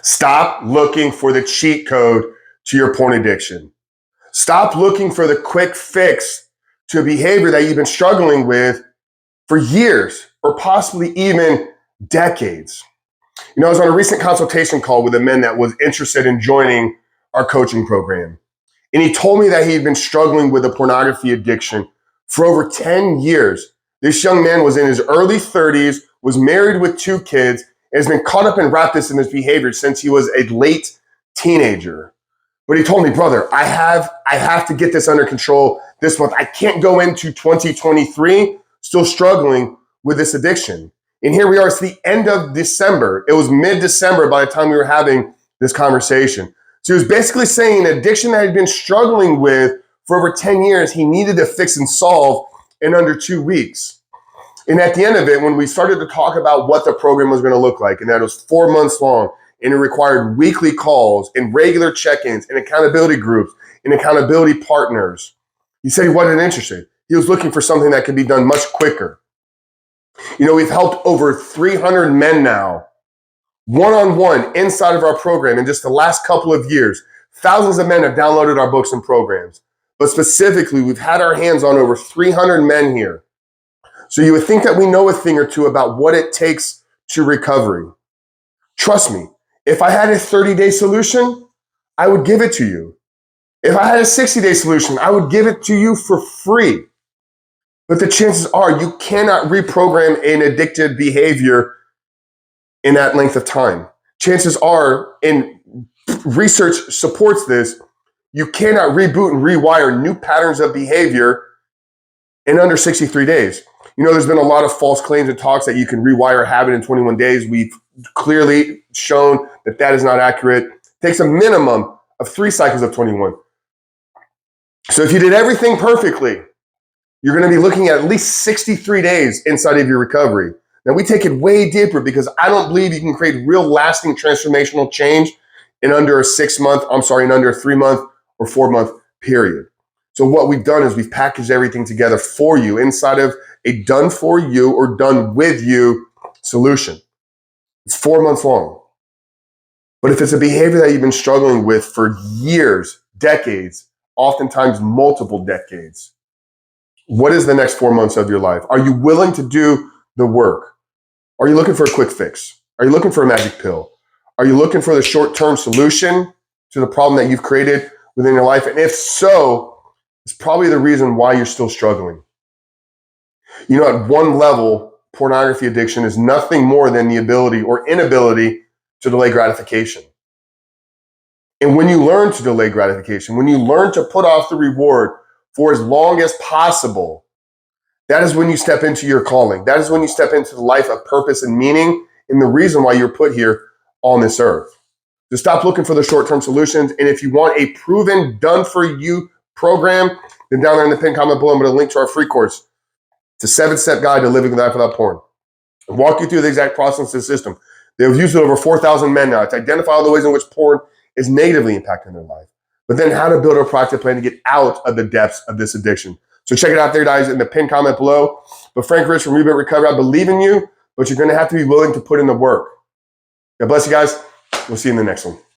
Stop looking for the cheat code to your porn addiction. Stop looking for the quick fix to a behavior that you've been struggling with for years or possibly even decades. I was on a recent consultation call with a man that was interested in joining our coaching program. And he told me that he'd been struggling with a pornography addiction for over 10 years. This young man was in his early 30s, was married with 2 kids, and has been caught up and wrapped in this behavior since he was a late teenager. But he told me, brother, I have to get this under control this month. I can't go into 2023 still struggling with this addiction. And here we are, it's the end of December. It was mid-December by the time we were having this conversation. So he was basically saying an addiction that he'd been struggling with for over 10 years, he needed to fix and solve in under 2 weeks. And at the end of it, when we started to talk about what the program was going to look like, and that it was 4 months long, and it required weekly calls and regular check-ins and accountability groups and accountability partners, he said he wasn't interested. He was looking for something that could be done much quicker. We've helped over 300 men now, one-on-one inside of our program in just the last couple of years. Thousands of men have downloaded our books and programs. But specifically, we've had our hands on over 300 men here. So you would think that we know a thing or two about what it takes to recovery. Trust me, if I had a 30-day solution, I would give it to you. If I had a 60-day solution, I would give it to you for free. But the chances are you cannot reprogram an addictive behavior in that length of time. Chances are, and research supports this, you cannot reboot and rewire new patterns of behavior in under 63 days. There's been a lot of false claims and talks that you can rewire a habit in 21 days. We've clearly shown that that is not accurate. It takes a minimum of 3 cycles of 21. So if you did everything perfectly, you're going to be looking at least 63 days inside of your recovery. Now, we take it way deeper because I don't believe you can create real lasting transformational change in under a 3-month or 4-month period. So what we've done is we've packaged everything together for you inside of a done for you or done with you solution. It's 4 months long. But if it's a behavior that you've been struggling with for years, decades, oftentimes multiple decades, what is the next 4 months of your life? Are you willing to do the work? Are you looking for a quick fix? Are you looking for a magic pill? Are you looking for the short-term solution to the problem that you've created within your life? And if so, it's probably the reason why you're still struggling. At one level, pornography addiction is nothing more than the ability or inability to delay gratification. And when you learn to delay gratification, when you learn to put off the reward for as long as possible, that is when you step into your calling. That is when you step into the life of purpose and meaning and the reason why you're put here on this earth. So stop looking for the short-term solutions. And if you want a proven, done-for-you program, then down there in the pinned comment below, I'm going to link to our free course. It's a 7-step guide to living a life without porn. I'll walk you through the exact process and system. They've used it over 4,000 men now to identify all the ways in which porn is negatively impacting their life, but then how to build a proactive plan to get out of the depths of this addiction. So check it out there, guys, in the pinned comment below. But Frank Rich from Reboot Recovery, I believe in you, but you're going to have to be willing to put in the work. God bless you guys. We'll see you in the next one.